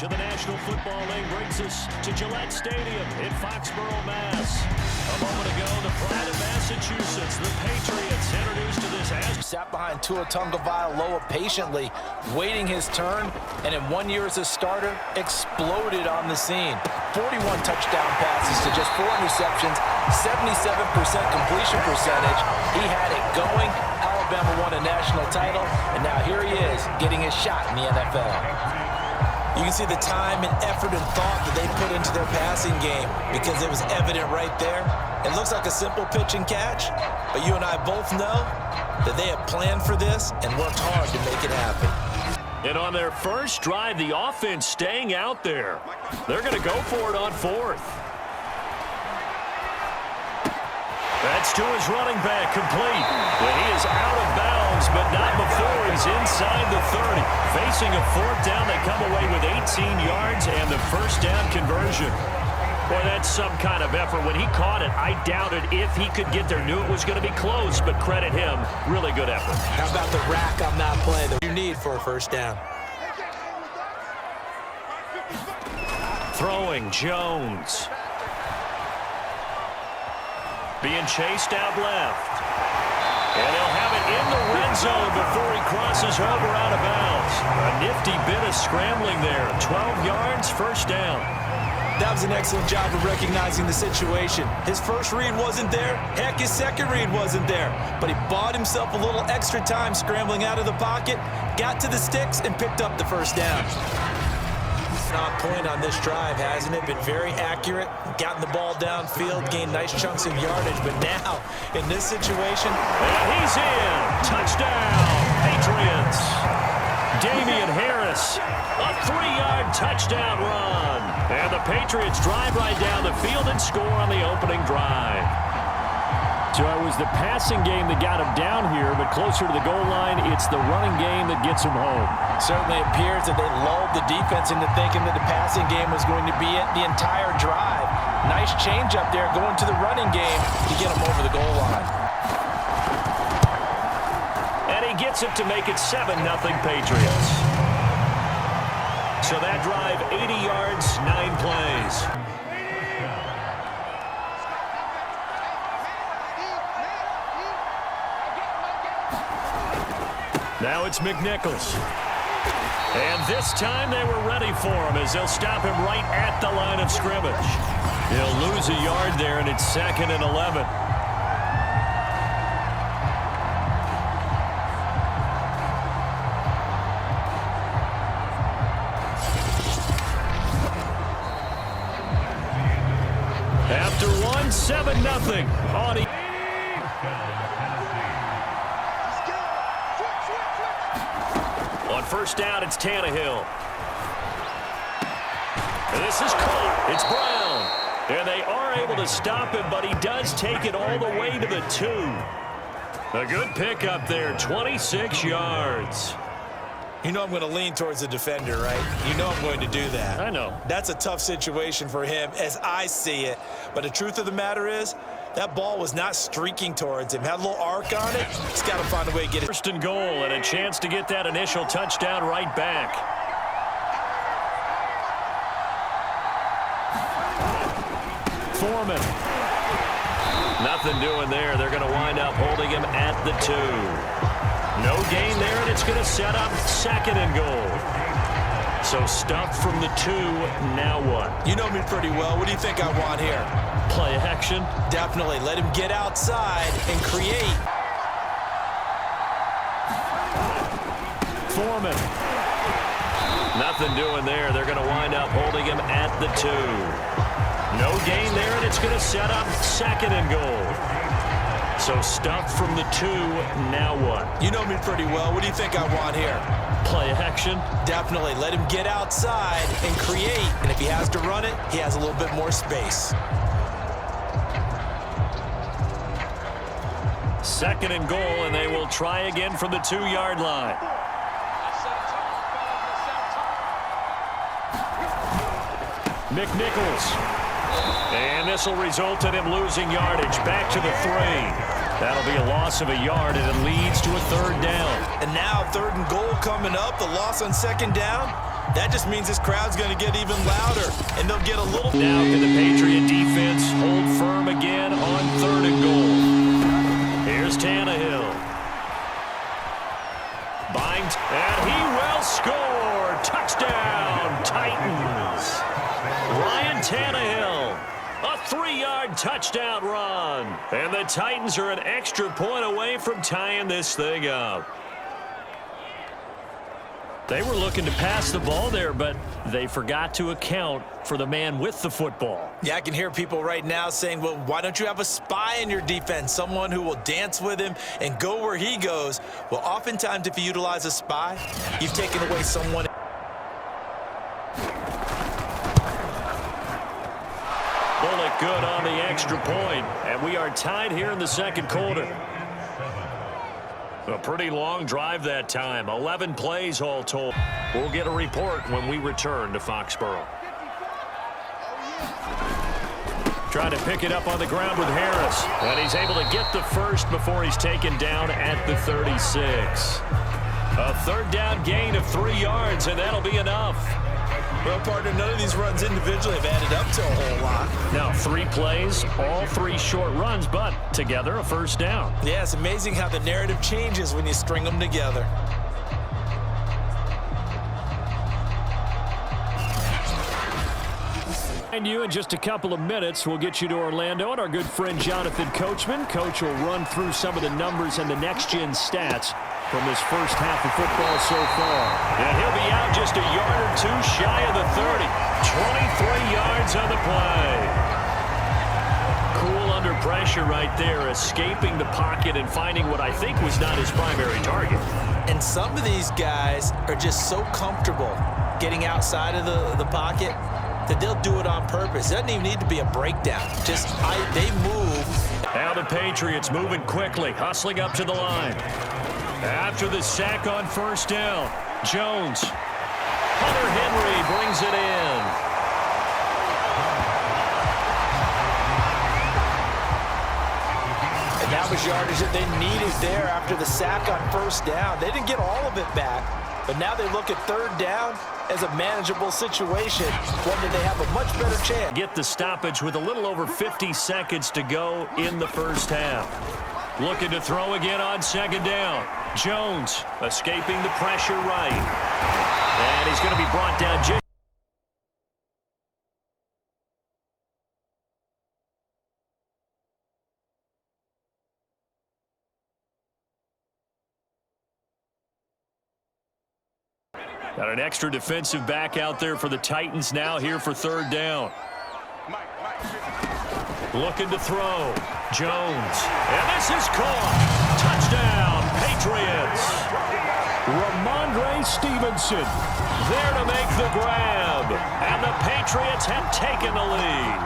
of the National Football League brings us to Gillette Stadium in Foxborough, Mass. A moment ago, the pride of Massachusetts, the Patriots, introduced to this as sat behind Tua Tagovailoa patiently, waiting his turn, and in 1 year as a starter, exploded on the scene. 41 touchdown passes to just 4 interceptions, 77% completion percentage. He had it going. Alabama won a national title, and now here he is getting his shot in the NFL. You can see the time and effort and thought that they put into their passing game because it was evident right there. It looks like a simple pitch and catch, but you and I both know that they have planned for this and worked hard to make it happen. And on their first drive, the offense staying out there. They're going to go for it on fourth. That's to his running back, complete. And he is out of bounds, but not before he's inside the 30. Facing a fourth down, they come away with 18 yards and the first down conversion. Boy, that's some kind of effort. When he caught it, I doubted if he could get there. Knew it was going to be close, but credit him. Really good effort. How about the rack on that play that you need for a first down? Throwing, Jones. Being chased out left. And he'll have it in the red zone before he crosses over out of bounds. A nifty bit of scrambling there. 12 yards, first down. That was an excellent job of recognizing the situation. His first read wasn't there. Heck, his second read wasn't there. But he bought himself a little extra time scrambling out of the pocket, got to the sticks, and picked up the first down. On point on this drive, hasn't it? Been very accurate, gotten the ball downfield, gained nice chunks of yardage, but now, in this situation... And he's in! Touchdown, Patriots! Damian Harris, a 3-yard touchdown run. And the Patriots drive right down the field and score on the opening drive. So it was the passing game that got him down here, but closer to the goal line, it's the running game that gets him home. Certainly appears that they lulled the defense into thinking that the passing game was going to be it the entire drive. Nice change up there going to the running game to get him over the goal line. And he gets it to make it 7-0 Patriots. So that drive, 80 yards, 9 plays. Now it's McNichols. And this time they were ready for him as they'll stop him right at the line of scrimmage. He'll lose a yard there, and it's 2nd and 11. After one, 7-0 on On first down, it's Tannehill. And this is caught. It's Brown. And they are able to stop him, but he does take it all the way to the 2. A good pickup there, 26 yards. You know I'm going to lean towards the defender, right? You know I'm going to do that. I know. That's a tough situation for him as I see it. But the truth of the matter is, that ball was not streaking towards him. Had a little arc on it. He's got to find a way to get it. First and goal, and a chance to get that initial touchdown right back. Foreman. Nothing doing there. They're going to wind up holding him at the 2. No gain there, and it's going to set up 2nd and goal. So stuffed from the 2, now what? You know me pretty well. What do you think I want here? Play action? Definitely. Let him get outside and create. Foreman. Nothing doing there. They're going to wind up holding him at the 2. No gain there, and it's going to set up 2nd and goal. So stuffed from the 2, now what? You know me pretty well. What do you think I want here? Play action? Definitely. Let him get outside and create. And if he has to run it, he has a little bit more space. 2nd and goal, and they will try again from the 2-yard line. McNichols. And this will result in him losing yardage back to the 3. That'll be a loss of a yard, and it leads to a 3rd down. And now 3rd and goal coming up. The loss on 2nd down. That just means this crowd's going to get even louder, and they'll get a little... Now can the Patriot defense hold firm again on 3rd and goal. Here's Tannehill. Binds, and he will score. Touchdown, Titans. Ryan Tannehill, a 3-yard touchdown run. And the Titans are an extra point away from tying this thing up. They were looking to pass the ball there, but they forgot to account for the man with the football. Yeah, I can hear people right now saying, well, why don't you have a spy in your defense, someone who will dance with him and go where he goes? Well, oftentimes if you utilize a spy, you've taken away someone. Bullock good on the extra point, and we are tied here in the 2nd quarter. A pretty long drive that time. 11 plays all told. We'll get a report when we return to Foxborough. Trying to pick it up on the ground with Harris. And he's able to get the first before he's taken down at the 36. A 3rd down gain of 3 yards, and that'll be enough. Well, partner, none of these runs individually have added up to a whole lot. Now, 3 plays, all 3 short runs, but together a 1st down. Yeah, it's amazing how the narrative changes when you string them together. And you in just a couple of minutes, we'll get you to Orlando and our good friend Jonathan Coachman. Coach will run through some of the numbers and the next-gen stats from this first half of football so far. And he'll be out just a yard or 2 shy of the 30. 23 yards on the play. Cool under pressure right there, escaping the pocket and finding what I think was not his primary target. And some of these guys are just so comfortable getting outside of the pocket that they'll do it on purpose. It doesn't even need to be a breakdown. Just they move. Now the Patriots moving quickly, hustling up to the line. After the sack on 1st down, Jones. Hunter Henry brings it in. And that was yardage that they needed there after the sack on 1st down. They didn't get all of it back, but now they look at 3rd down as a manageable situation, one that they have a much better chance. Get the stoppage with a little over 50 seconds to go in the 1st half. Looking to throw again on 2nd down. Jones escaping the pressure right. And he's going to be brought down. Got an extra defensive back out there for the Titans now here for 3rd down. Looking to throw. Jones. And this is caught. Touchdown, Patriots. Ramondre Stevenson there to make the grab. And the Patriots have taken the lead.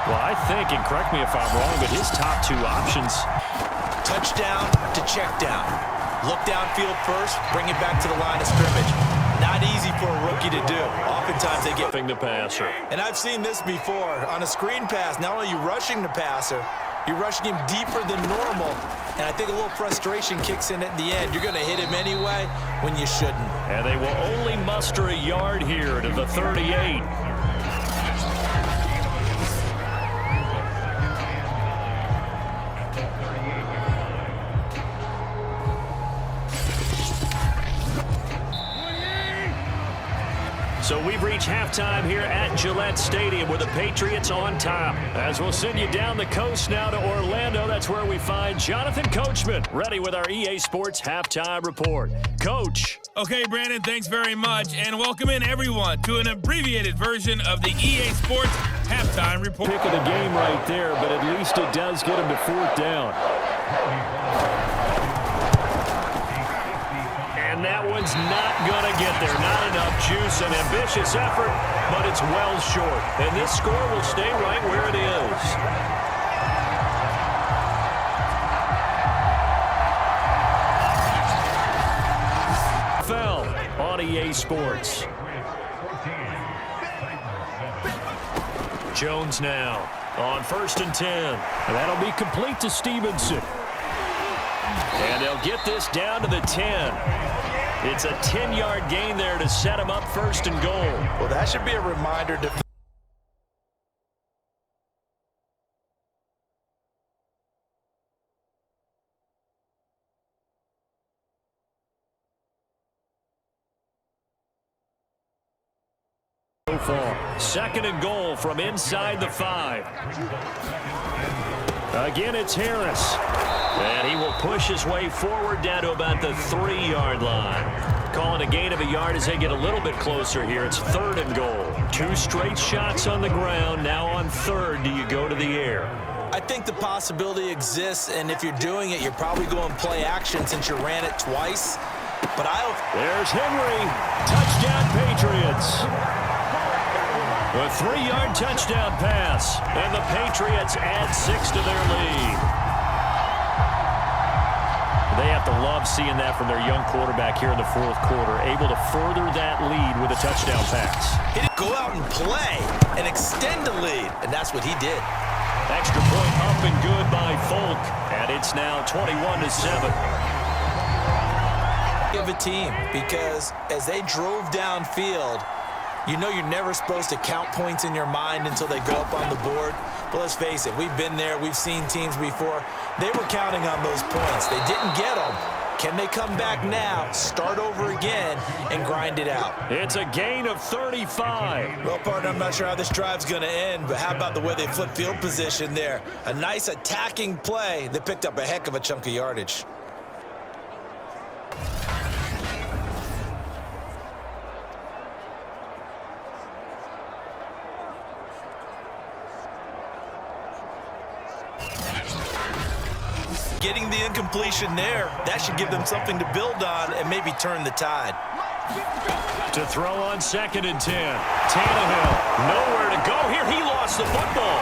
Well, I think, and correct me if I'm wrong, but his top 2 options. Touchdown to check down. Look downfield first, bring it back to the line of scrimmage. Not easy for a rookie to do. Oftentimes they get the passer. And I've seen this before. On a screen pass, not only are you rushing the passer, you're rushing him deeper than normal. And I think a little frustration kicks in at the end. You're going to hit him anyway when you shouldn't. And they will only muster a yard here to the 38. So we've reached halftime here at Gillette Stadium with the Patriots on top. As we'll send you down the coast now to Orlando, that's where we find Jonathan Coachman, ready with our EA Sports Halftime Report. Coach. Okay, Brandon, thanks very much. And welcome in, everyone, to an abbreviated version of the EA Sports Halftime Report. Pick of the game right there, but at least it does get him to 4th down. And that one's not going to get there. Not enough juice, an ambitious effort, but it's well short. And this score will stay right where it is. Fell on EA Sports. Jones now on 1st and 10. And that'll be complete to Stevenson. And they'll get this down to the 10. It's a 10-yard gain there to set him up first and goal. Well, that should be a reminder to second and goal from inside the 5. Again, it's Harris. And he will push his way forward down to about the 3-yard line. Calling a gain of a yard as they get a little bit closer here. It's third and goal. 2 straight shots on the ground. Now on third, do you go to the air? I think the possibility exists, and if you're doing it, you're probably going play action since you ran it twice. But there's Henry. Touchdown, Patriots. A 3-yard touchdown pass, and the Patriots add 6 to their lead. They have to love seeing that from their young quarterback here in the fourth quarter, able to further that lead with a touchdown pass. He didn't go out and play and extend the lead, and that's what he did. Extra point up and good by Folk, and it's now 21-7. Give a team, because as they drove downfield, you know you're never supposed to count points in your mind until they go up on the board. But let's face it, we've been there. We've seen teams before. They were counting on those points. They didn't get them. Can they come back now, start over again, and grind it out? It's a gain of 35. Well, partner, I'm not sure how this drive's going to end, but how about the way they flip field position there? A nice attacking play that picked up a heck of a chunk of yardage. Getting the incompletion there, that should give them something to build on and maybe turn the tide. To throw on 2nd and 10. Tannehill, nowhere to go here. He lost the football.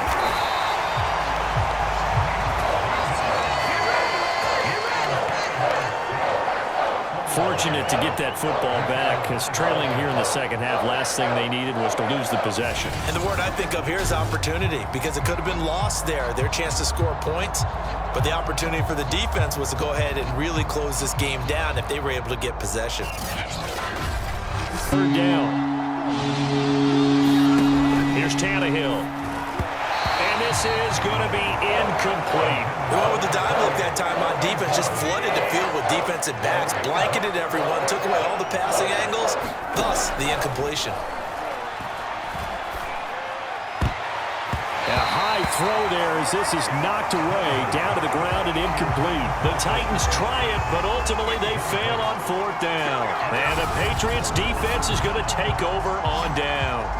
Fortunate to get that football back, because trailing here in the second half, last thing they needed was to lose the possession. And the word I think of here is opportunity, because it could have been lost there, their chance to score points. But the opportunity for the defense was to go ahead and really close this game down if they were able to get possession. Third down. Here's Tannehill. And this is going to be incomplete. They went with the dime look that time on defense, just flooded the field with defensive backs, blanketed everyone, took away all the passing angles, thus the incompletion. A high throw there as this is knocked away, down to the ground and incomplete. The Titans try it, but ultimately they fail on 4th down. And the Patriots defense is going to take over on downs.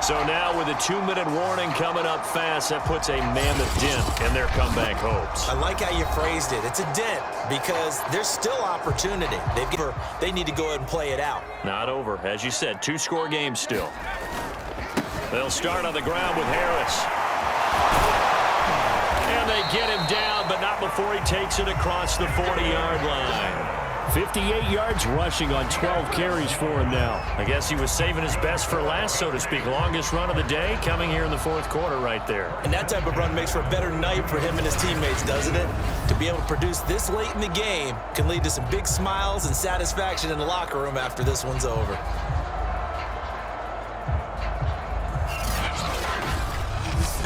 So now with a 2-minute warning coming up fast, that puts a mammoth dent in their comeback hopes. I like how you phrased it. It's a dent because there's still opportunity. They need to go ahead and play it out. Not over. As you said, 2-score game still. They'll start on the ground with Harris. And they get him down, but not before he takes it across the 40-yard line. 58 yards rushing on 12 carries for him now. I guess he was saving his best for last, so to speak. Longest run of the day coming here in the fourth quarter right there. And that type of run makes for a better night for him and his teammates, doesn't it? To be able to produce this late in the game can lead to some big smiles and satisfaction in the locker room after this one's over.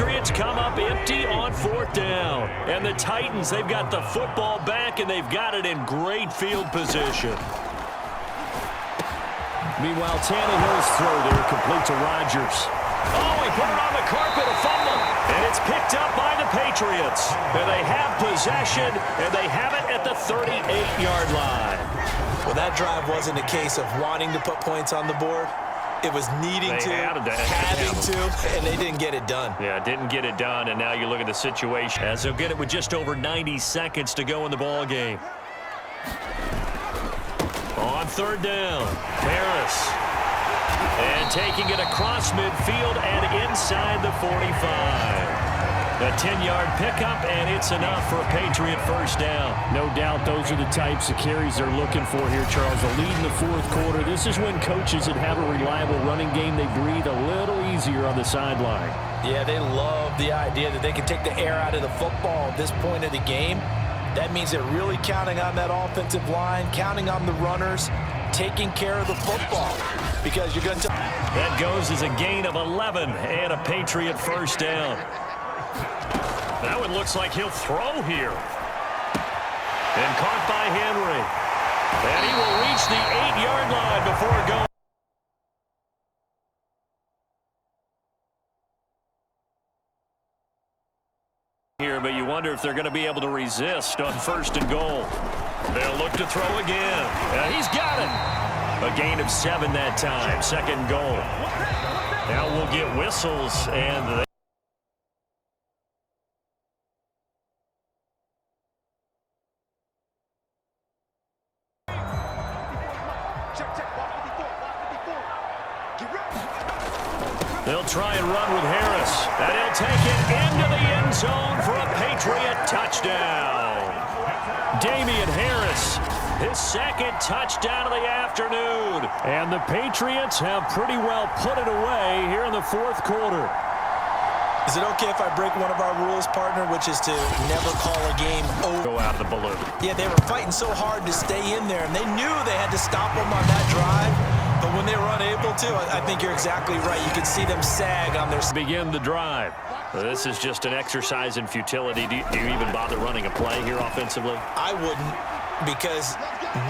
Patriots come up empty on 4th down. And the Titans, they've got the football back, and they've got it in great field position. Meanwhile, Tannehill's throw there complete to Rodgers. Oh, he put it on the carpet, a fumble. And it's picked up by the Patriots. And they have possession, and they have it at the 38-yard line. Well, that drive wasn't a case of wanting to put points on the board. It was needing to, having to, and they didn't get it done. Yeah, didn't get it done, and now you look at the situation as they'll get it with just over 90 seconds to go in the ball game. On 3rd down, Harris. And taking it across midfield and inside the 45. A 10-yard pickup, and it's enough for a Patriot first down. No doubt those are the types of carries they're looking for here, Charles. The lead in the fourth quarter. This is when coaches that have a reliable running game, they breathe a little easier on the sideline. Yeah, they love the idea that they can take the air out of the football at this point of the game. That means they're really counting on that offensive line, counting on the runners. taking care of the football, because you're going to... That goes as a gain of 11 and a Patriot first down. That one looks like he'll throw here. And caught by Henry. And he will reach the 8-yard line before going. Here, but you wonder if they're going to be able to resist on first and goal. They'll look to throw again. And he's got it. A gain of 7 that time. Second goal. Now we'll get whistles and... They'll try and run with Harris. And he'll take it into the end zone for a Patriot touchdown. Damian Harris, his second touchdown of the afternoon. And the Patriots have pretty well put it away here in the fourth quarter. Is it okay if I break one of our rules, partner, which is to never call a game over? Go out of the balloon. Yeah, they were fighting so hard to stay in there, and they knew they had to stop them on that drive. But when they were unable to, I think you're exactly right. You can see them sag on their... Begin the drive. This is just an exercise in futility. Do you even bother running a play here offensively? I wouldn't, because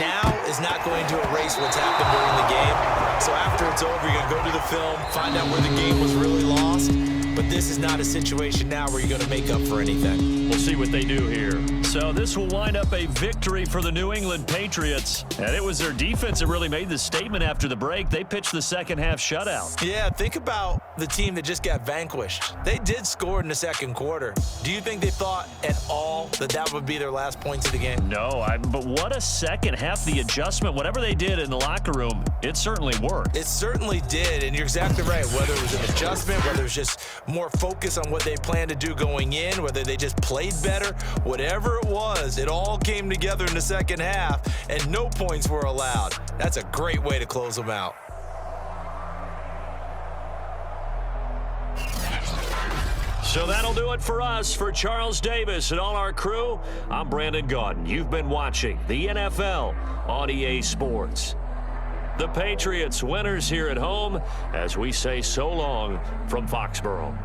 now is not going to erase what's happened during the game. So after it's over, you're going to go to the film, find out where the game was really lost. But this is not a situation now where you're going to make up for anything. We'll see what they do here. So this will wind up a victory for the New England Patriots. And it was their defense that really made the statement after the break. They pitched the second half shutout. Yeah, think about the team that just got vanquished. They did score in the second quarter. Do you think they thought at all that that would be their last points of the game? No, but what a second half. The adjustment, whatever they did in the locker room, it certainly worked. It certainly did, and you're exactly right. Whether it was an adjustment, whether it was just more focus on what they planned to do going in, whether they just played better, whatever it was, it all came together in the second half, and no points were allowed. That's a great way to close them out. So that'll do it for us. For Charles Davis and all our crew, I'm Brandon Gaudin. You've been watching the NFL on EA Sports. The Patriots winners here at home as we say so long from Foxborough.